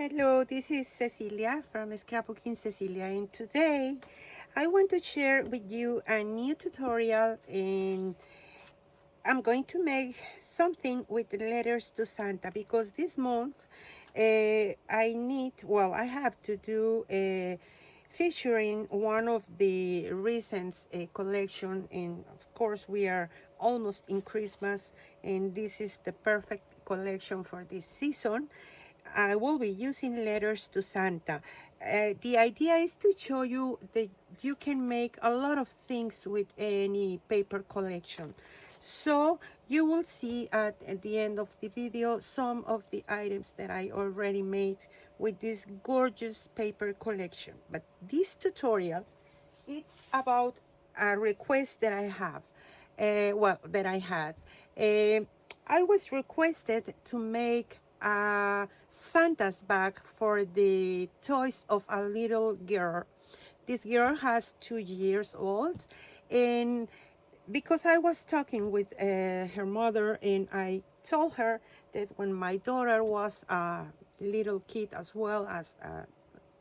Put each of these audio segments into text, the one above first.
Hello, this is Cecilia from Scrapbooking Cecilia, and today I want to share with you a new tutorial, and I'm going to make something with letters to Santa because this month I have to do a featuring one of the recent collection, and of course we are almost in Christmas, and this is the perfect collection for this season. I will be using letters to Santa. The idea is to show you that you can make a lot of things with any paper collection. So you will see at the end of the video some of the items that I already made with this gorgeous paper collection. But this tutorial, it's about a request that I have. That I had. I was requested to make a Santa's bag for the toys of a little girl. This girl has 2 years old, and because I was talking with her mother, and I told her that when my daughter was a little kid as well as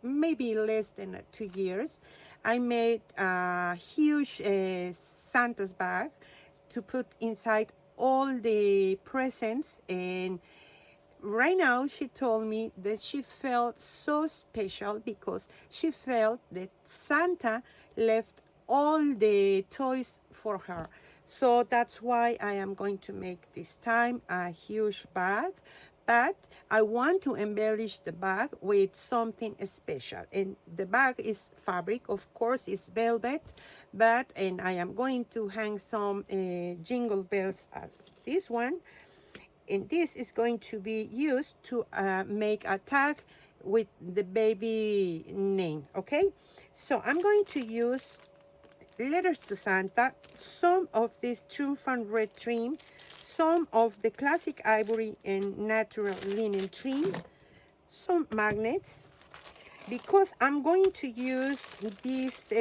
maybe less than 2 years, I made a huge Santa's bag to put inside all the presents. And right now she told me that she felt so special because she felt that Santa left all the toys for her. So that's why I am going to make this time a huge bag, but I want to embellish the bag with something special. And the bag is fabric, of course, it's velvet, and I am going to hang some jingle bells as this one. And this is going to be used to make a tag with the baby name. Okay, so I'm going to use letters to Santa, some of this triumphant red trim, some of the classic ivory and natural linen trim, some magnets, because I'm going to use this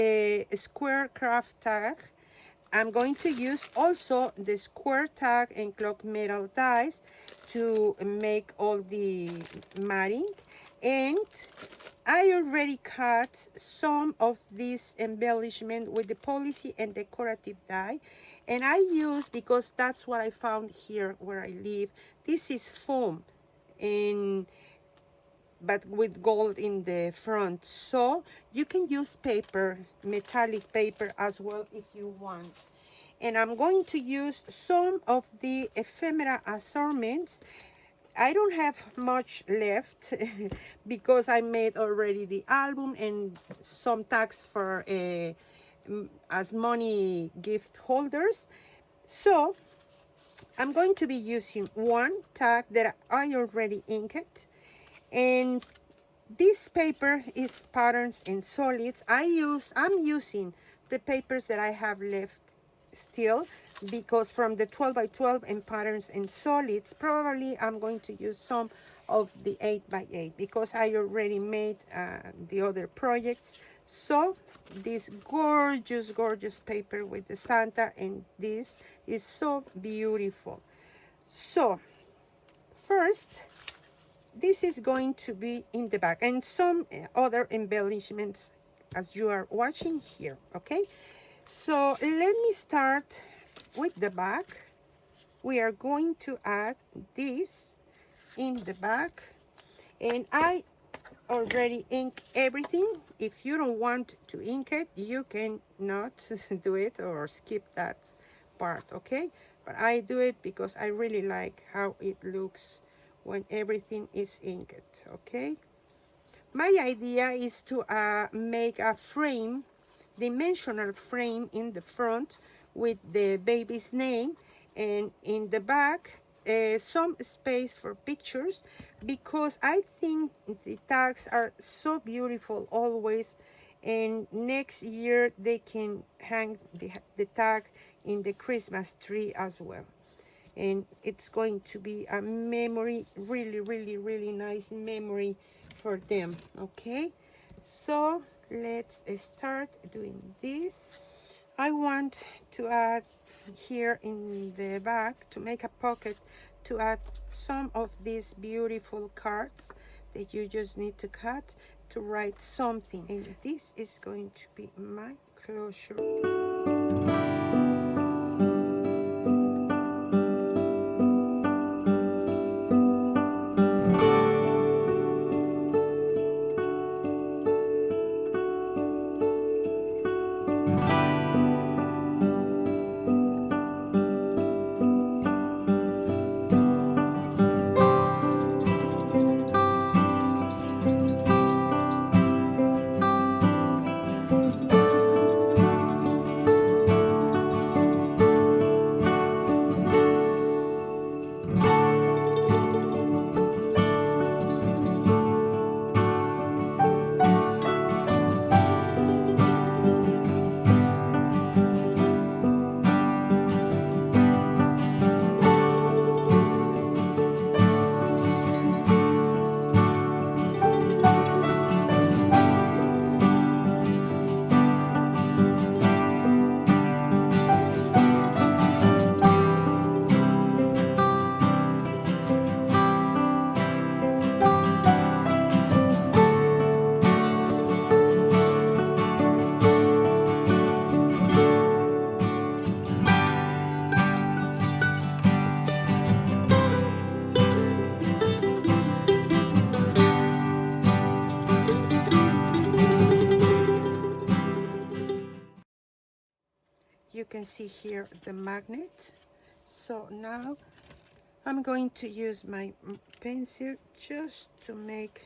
square craft tag. I'm going to use also the square tag and clock metal dies to make all the matting. And I already cut some of this embellishment with the policy and decorative die. And I use, because that's what I found here where I live, this is foam, and but with gold in the front. So you can use paper, metallic paper as well if you want. And I'm going to use some of the ephemera assortments. I don't have much left because I made already the album and some tags for as money gift holders. So I'm going to be using one tag that I already inked, and this paper is patterns and solids. I'm using the papers that I have left still, because from the 12 by 12 and patterns and solids, probably I'm going to use some of the 8 by 8 because I already made the other projects. So this gorgeous paper with the Santa, and this is so beautiful. So first, this is going to be in the back, and some other embellishments as you are watching here. Okay, so let me start with the back. We are going to add this in the back, and I already ink everything. If you don't want to ink it, you can not do it or skip that part. Okay, but I do it because I really like how it looks when everything is inked. Okay, my idea is to make a frame, dimensional frame in the front with the baby's name, and in the back some space for pictures, because I think the tags are so beautiful always, and next year they can hang the tag in the Christmas tree as well. And it's going to be a memory, really nice memory for them. Okay, so let's start doing this. I want to add here in the back, to make a pocket, to add some of these beautiful cards that you just need to cut to write something. And this is going to be my closure. You can see here the magnet. So now I'm going to use my pencil just to make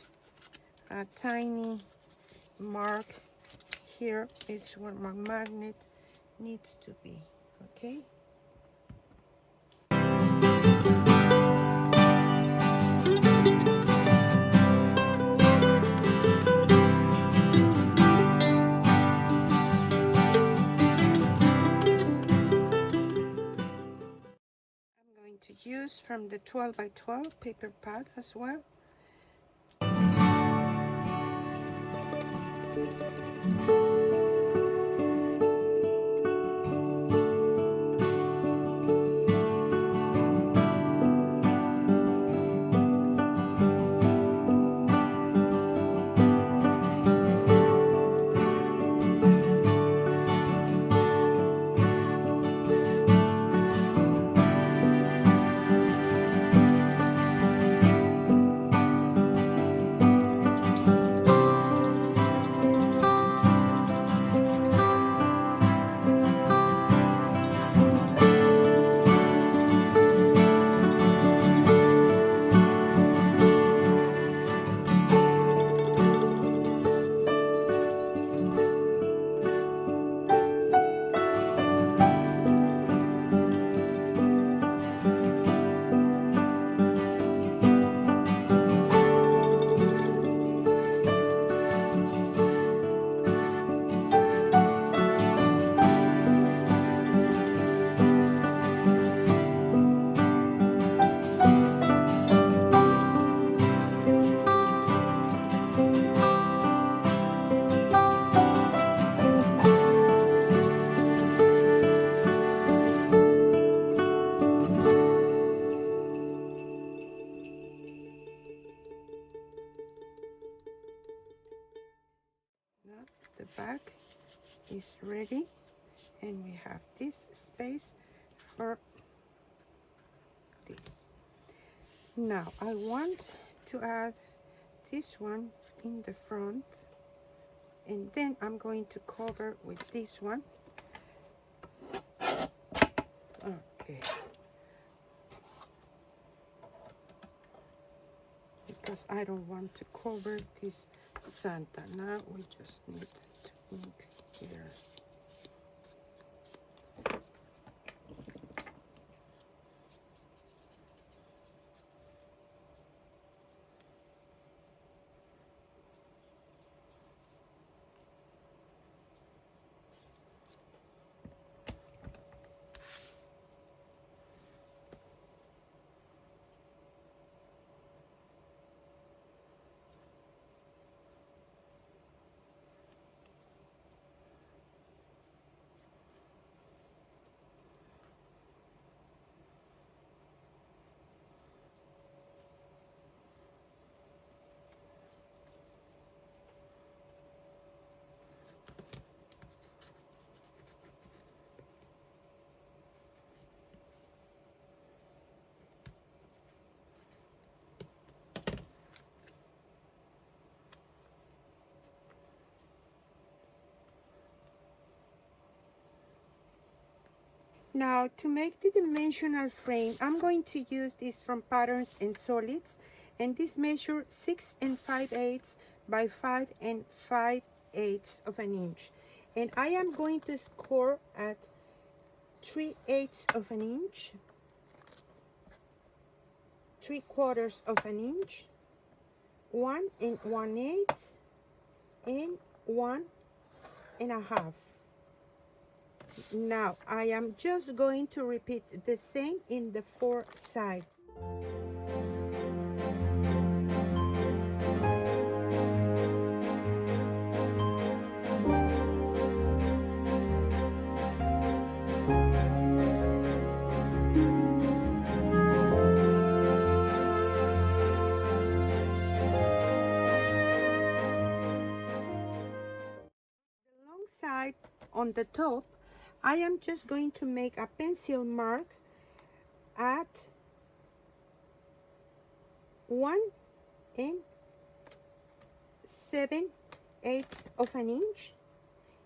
a tiny mark here. It's where my magnet needs to be, okay? To use from the 12 by 12 paper pad as well. Now the back is ready, and we have this space for this. Now I want to add this one in the front, and then I'm going to cover with this one. Okay, because I don't want to cover this Santa. Now we just need to ink here. Now, to make the dimensional frame, I'm going to use this from Patterns and Solids, and this measure 6 5/8 by 5 5/8 of an inch. And I am going to score at 3/8 of an inch, 3/4 of an inch, 1 1/8, and 1 1/2. Now I am just going to repeat the same in the 4 sides. The long side on the top, I am just going to make a pencil mark at 1 7/8 of an inch,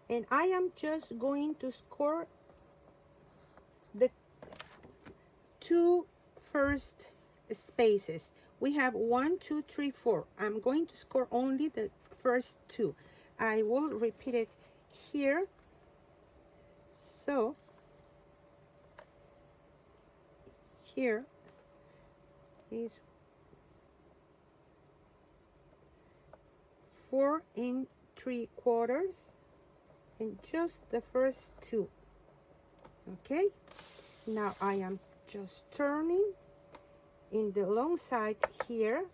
and I am just going to score the 2 first spaces. We have 1 2 3 4. I'm going to score only the first 2. I will repeat it here. So here is 4 3/4, and just the first 2. Okay, now I am just turning in the long side here.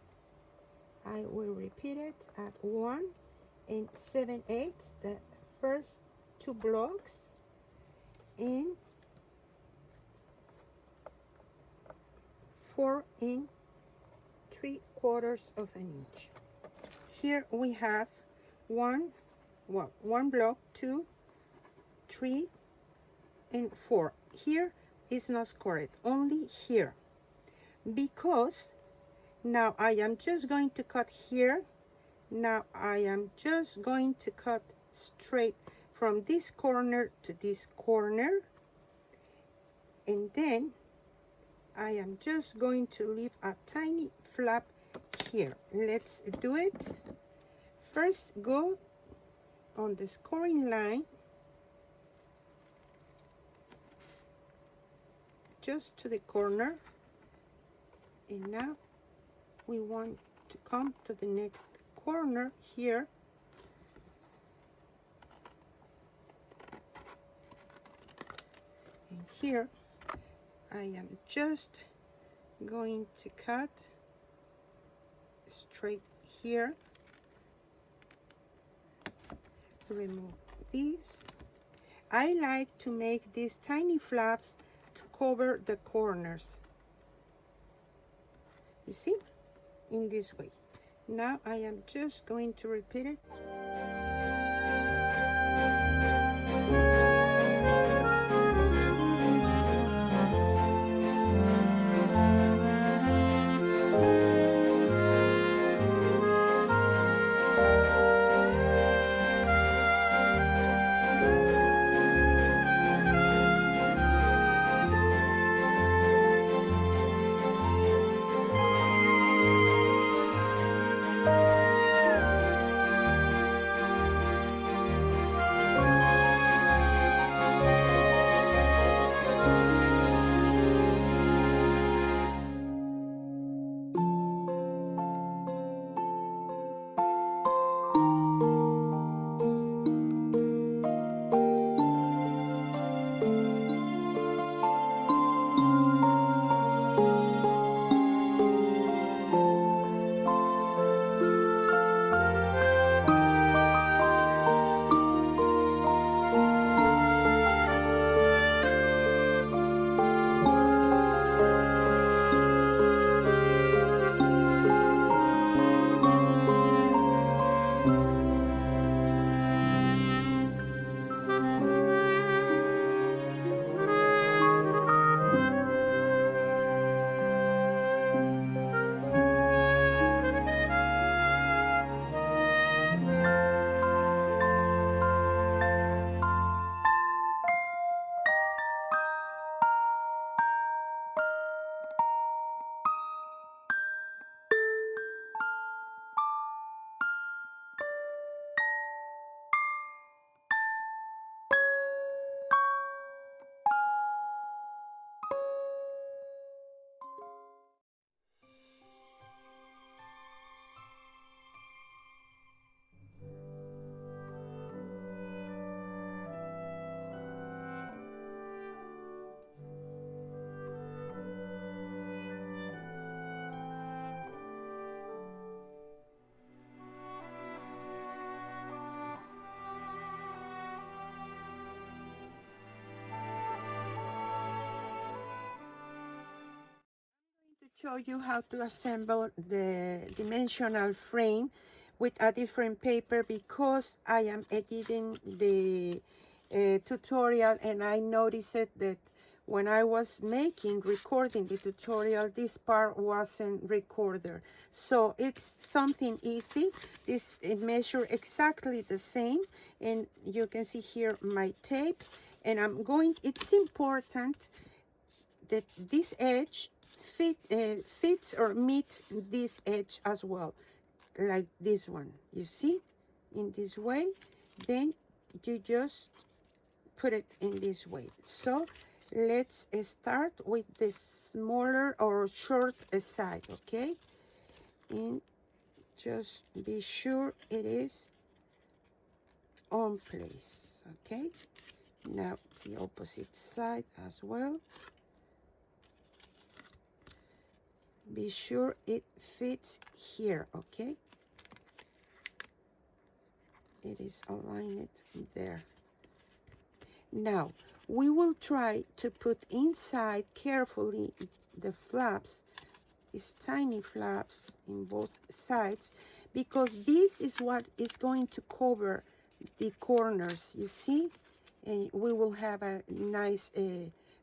I will repeat it at 1 7/8, the first 2 blocks, and 4 3/4 of an inch. Here we have one block, 2, 3, and 4. Here is not scored, only here, because now I am just going to cut here. Now I am just going to cut straight from this corner to this corner, and then I am just going to leave a tiny flap here. Let's do it. First, go on the scoring line just to the corner, and now we want to come to the next corner here, and here I am just going to cut straight here, remove these. I like to make these tiny flaps to cover the corners, you see, in this way. Now I am just going to repeat it. Show you how to assemble the dimensional frame with a different paper because I am editing the tutorial, and I noticed that when I was recording the tutorial, this part wasn't recorded. So it's something easy. This it measures exactly the same, and you can see here my tape, and it's important that this edge fits or meet this edge as well, like this one, you see, in this way. Then you just put it in this way. So let's start with the smaller or short side, okay? And just be sure it is on place, okay? Now the opposite side as well. Be sure it fits here, okay? It is aligned there. Now we will try to put inside carefully the flaps, these tiny flaps in both sides, because this is what is going to cover the corners, you see, and we will have a nice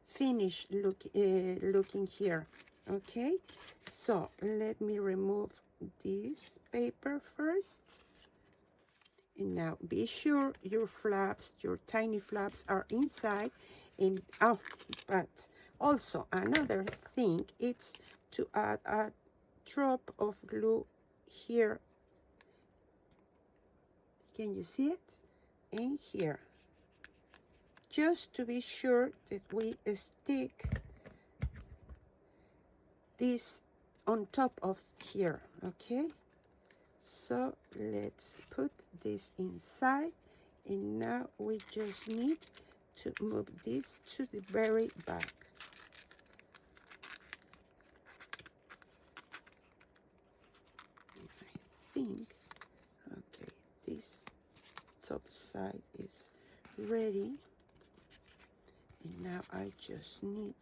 finish looking here. Okay, so let me remove this paper first. And now be sure your flaps, your tiny flaps, are inside. And but also another thing, it's to add a drop of glue here. Can you see it? And here, just to be sure that we stick this on top of here. Okay, so let's put this inside, and now we just need to move this to the very back. I think, okay, this top side is ready, and now I just need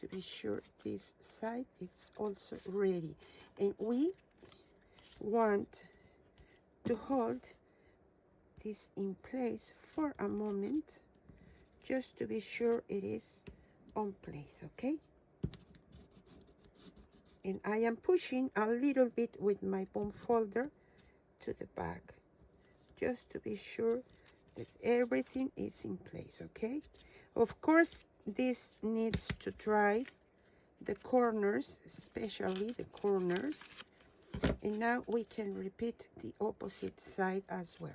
to be sure this side is also ready. And we want to hold this in place for a moment, just to be sure it is on place, okay? And I am pushing a little bit with my bone folder to the back, just to be sure that everything is in place, okay? Of course, this needs to dry, the corners, especially the corners. And now we can repeat the opposite side as well.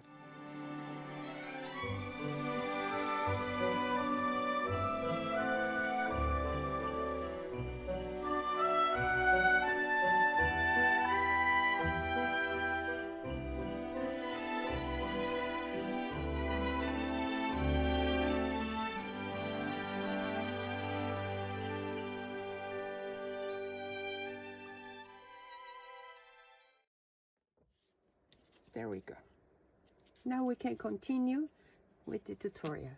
There we go. Now we can continue with the tutorial.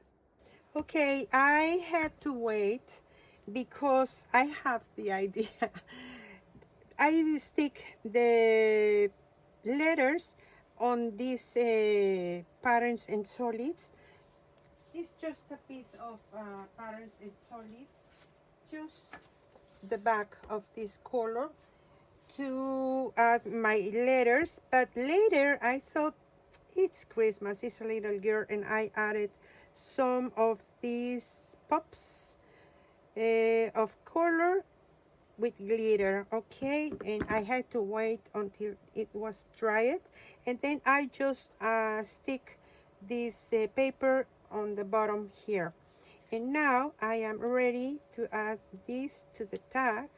Okay, I had to wait because I have the idea. I stick the letters on these patterns and solids. It's just a piece of patterns and solids, just the back of this color, to add my letters. But later I thought it's Christmas, it's a little girl, and I added some of these pops of color with glitter, okay? And I had to wait until it was dried, and then I just stick this paper on the bottom here. And now I am ready to add this to the tag.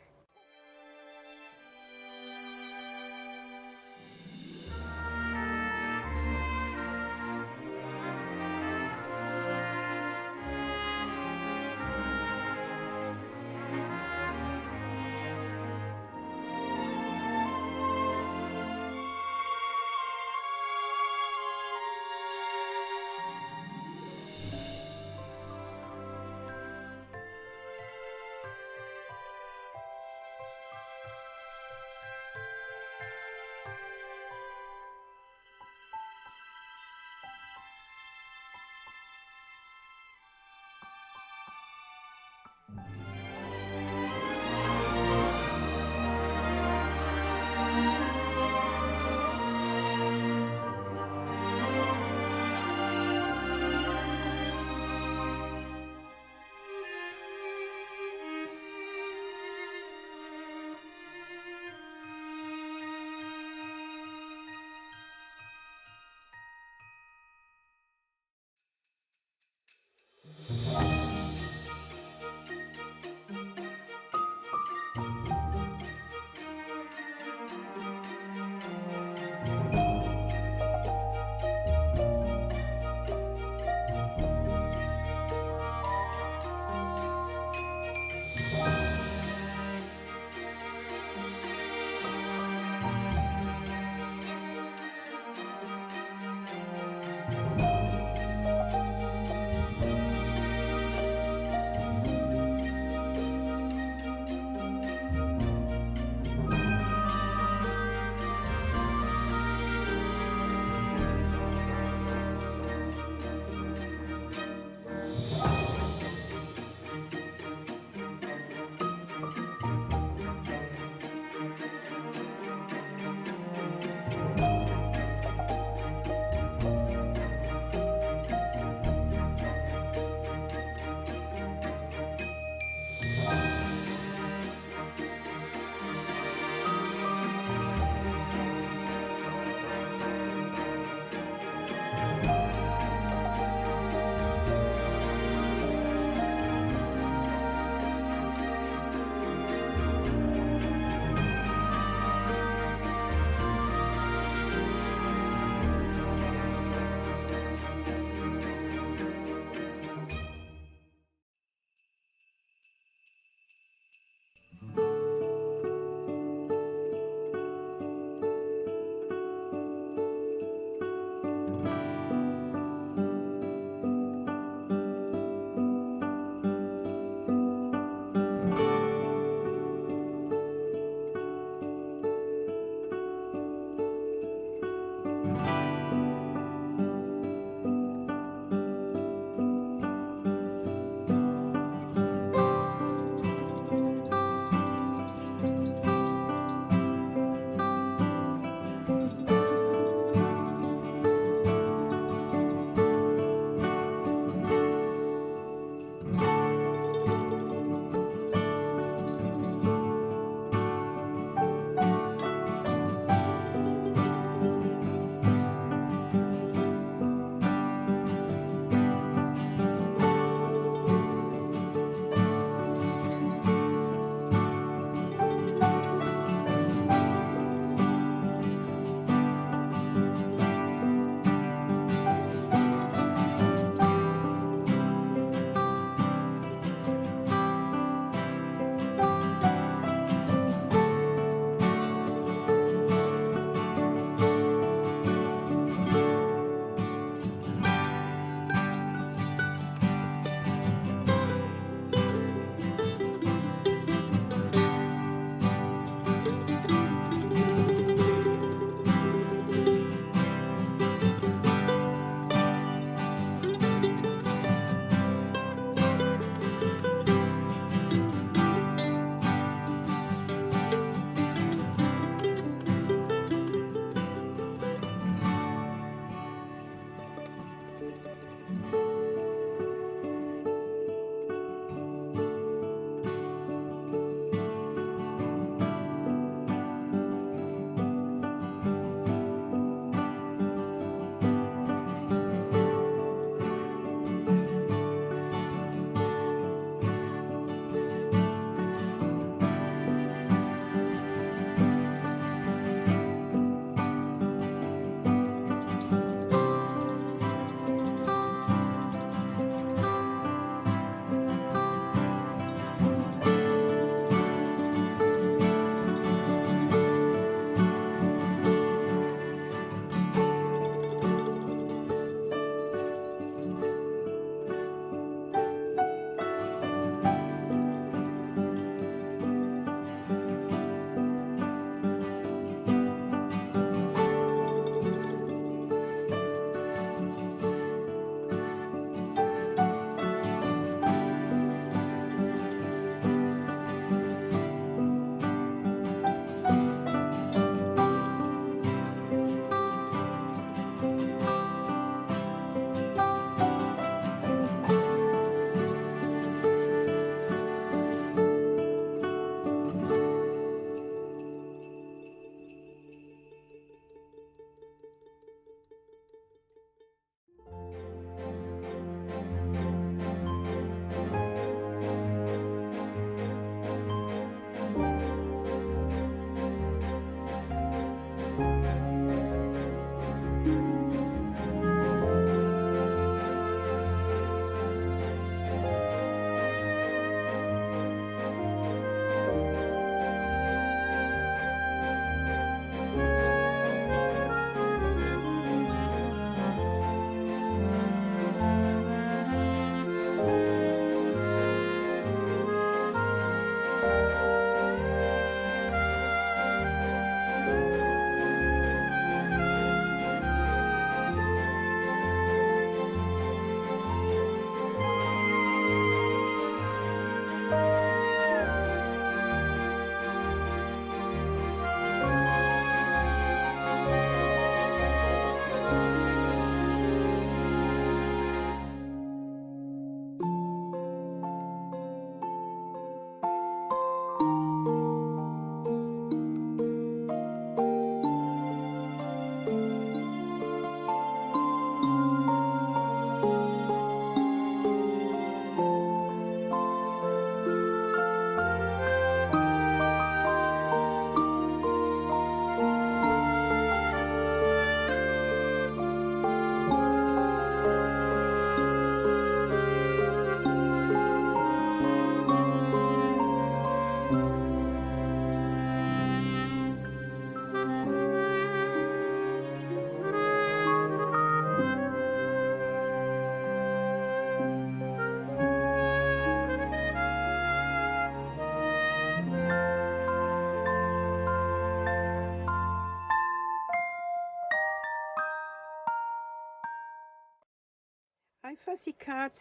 fussy cut.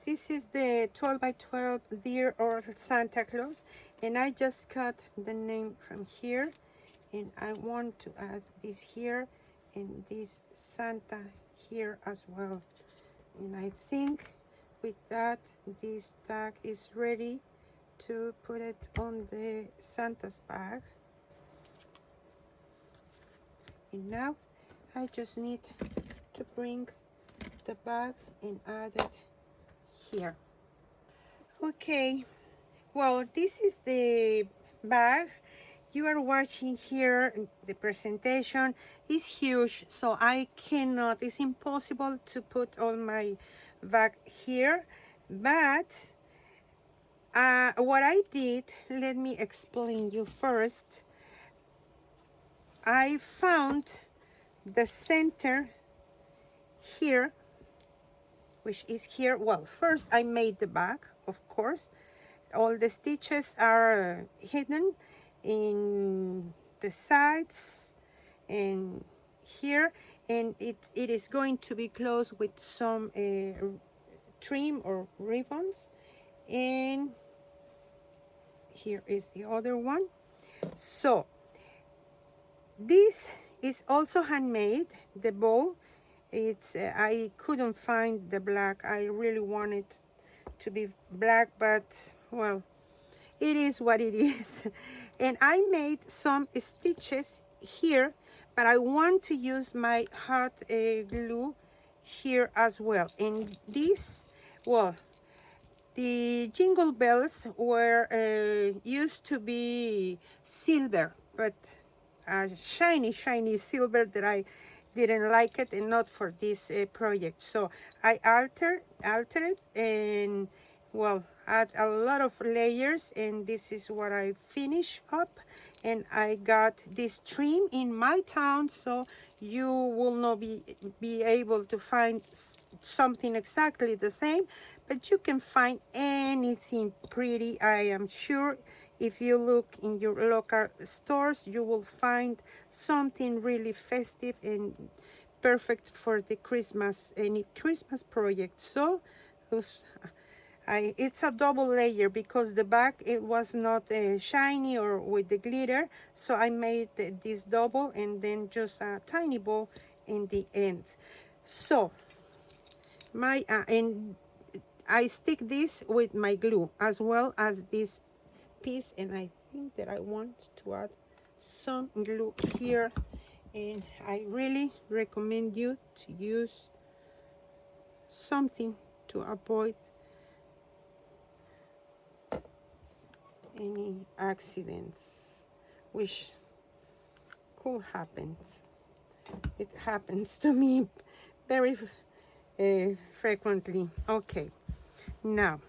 This is the 12 by 12 deer or Santa Claus, and I just cut the name from here, and I want to add this here and this Santa here as well. And I think with that, this tag is ready to put it on the Santa's bag. And now I just need to bring the bag and add it here. Okay, well, this is the bag you are watching here. The presentation is huge, so I cannot, it's impossible to put all my bag here. But what I did, let me explain you first. I found the center here, which is here. Well, first I made the bag, of course. All the stitches are hidden in the sides and here, and it is going to be closed with some trim or ribbons. And here is the other one. So this is also handmade, the bow. It's I couldn't find the black. I really wanted to be black, but well, it is what it is. And I made some stitches here, but I want to use my hot glue here as well. And this, well, the jingle bells were used to be silver, but shiny silver that I didn't like it, and not for this project. So I altered it, and well, add a lot of layers, and this is what I finish up. And I got this trim in my town, so you will not be able to find something exactly the same, but you can find anything pretty. I am sure if you look in your local stores, you will find something really festive and perfect for the Christmas, any Christmas project. So it's a double layer because the back, it was not shiny or with the glitter, so I made this double and then just a tiny bow in the end. So my and I stick this with my glue as well as this piece, and I think that I want to add some glue here, and I really recommend you to use something to avoid any accidents, which could happen. It happens to me very frequently. Okay, now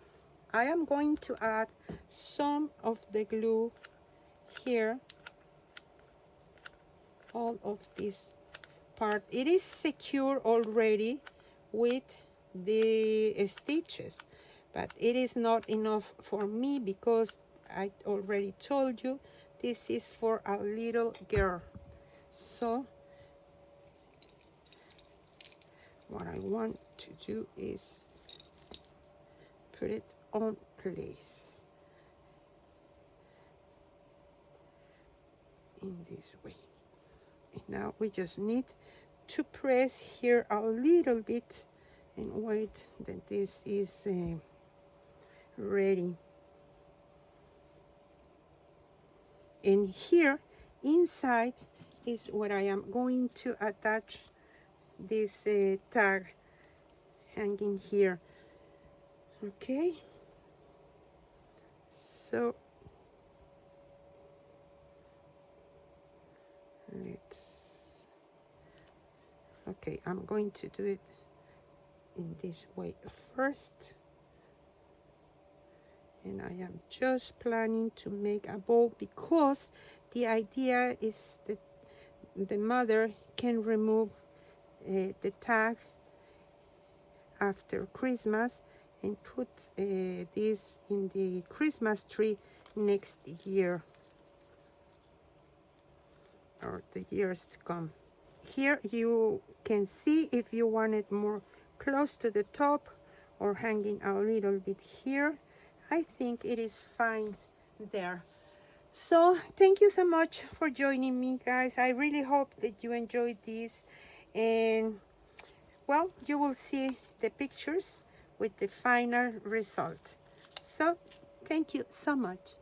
I am going to add some of the glue here, all of this part. It is secure already with the stitches, but it is not enough for me because I already told you this is for a little girl. So what I want to do is put it on place in this way. And now we just need to press here a little bit and wait that this is ready. And here inside is where I am going to attach this tag hanging here. Okay, so okay, I'm going to do it in this way first, and I am just planning to make a bow because the idea is that the mother can remove the tag after Christmas and put this in the Christmas tree next year or the years to come. Here you can see if you want it more close to the top or hanging a little bit here. I think it is fine there. So thank you so much for joining me, guys. I really hope that you enjoyed this, and well, you will see the pictures with the final result. So thank you so much.